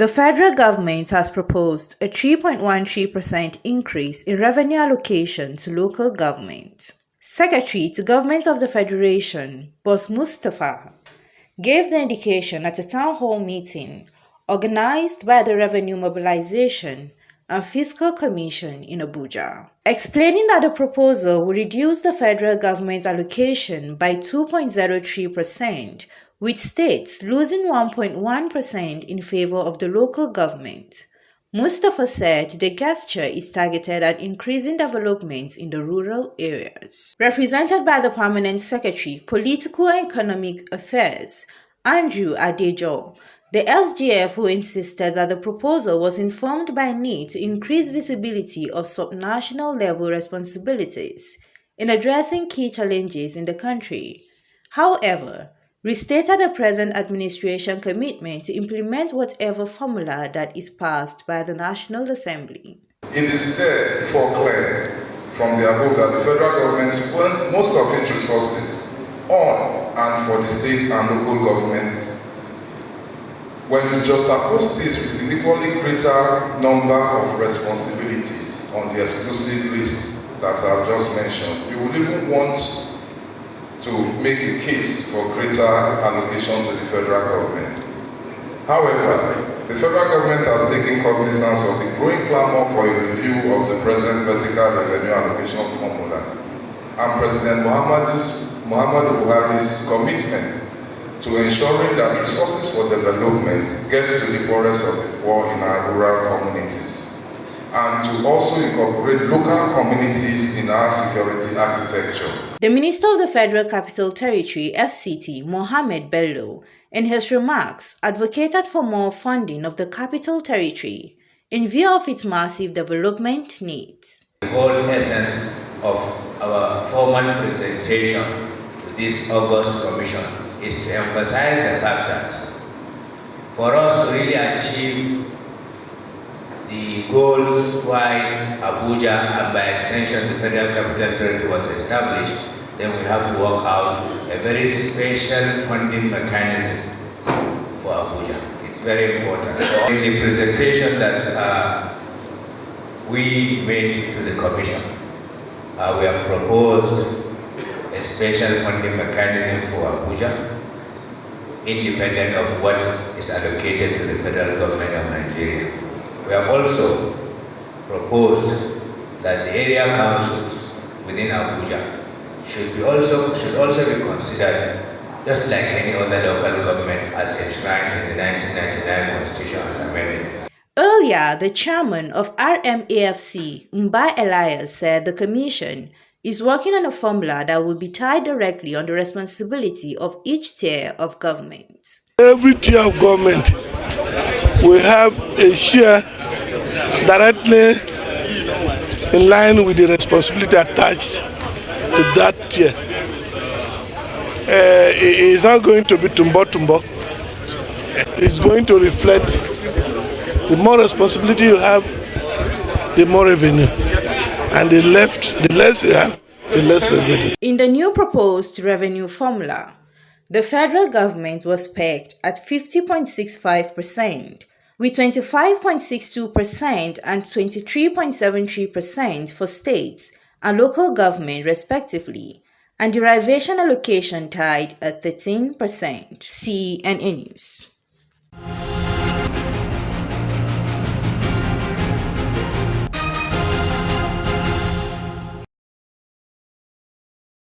The federal government has proposed a 3.13% increase in revenue allocation to local government. Secretary to Government of the Federation, Boss Mustapha, gave the indication at a town hall meeting organized by the Revenue Mobilisation and Fiscal Commission in Abuja, explaining that the proposal will reduce the federal government allocation by 2.03%, with states losing 1.1% in favor of the local government. Mustapha said the gesture is targeted at increasing development in the rural areas. Represented by the Permanent Secretary, Political and Economic Affairs, Adejoh, the SGF, who insisted that the proposal was informed by need to increase visibility of subnational level responsibilities in addressing key challenges in the country. However, restated the present administration commitment to implement whatever formula that is passed by the National Assembly. It is therefore clear from the above that the federal government spends most of its resources on and for the state and local governments. When you juxtapose this with the equally greater number of responsibilities on the exclusive list that I've just mentioned, you will even want to make a case for greater allocation to the federal government. However, the federal government has taken cognizance of the growing clamor for a review of the present vertical revenue allocation formula and President Muhammadu Buhari's commitment to ensuring that resources for development get to the poorest of the poor in our rural communities, and to also incorporate local communities in our security architecture. The Minister of the Federal Capital Territory, FCT, Mohammed Bello, in his remarks, advocated for more funding of the Capital Territory in view of its massive development needs. The whole essence of our formal presentation to this August Commission is to emphasize the fact that for us to really achieve the goals why Abuja and by extension the Federal Capital Territory was established, then we have to work out a very special funding mechanism for Abuja. It's very important. So in the presentation that we made to the Commission, we have proposed a special funding mechanism for Abuja, independent of what is allocated to the federal government of Nigeria. We have also proposed that the area councils within Abuja should also be considered just like any other local government as enshrined in the 1999 Constitution as amended. Earlier, the chairman of RMAFC, Mba Elias, said the commission is working on a formula that will be tied directly on the responsibility of each tier of government. Every tier of government will have a share directly in line with the responsibility attached to that tier. It is not going to be tumbo. It's going to reflect the more responsibility you have, the more revenue. And the less you have, the less revenue. In the new proposed revenue formula, the federal government was pegged at 50.65%, with 25.62% and 23.73% for states and local government respectively, and derivation allocation tied at 13%. CNN News.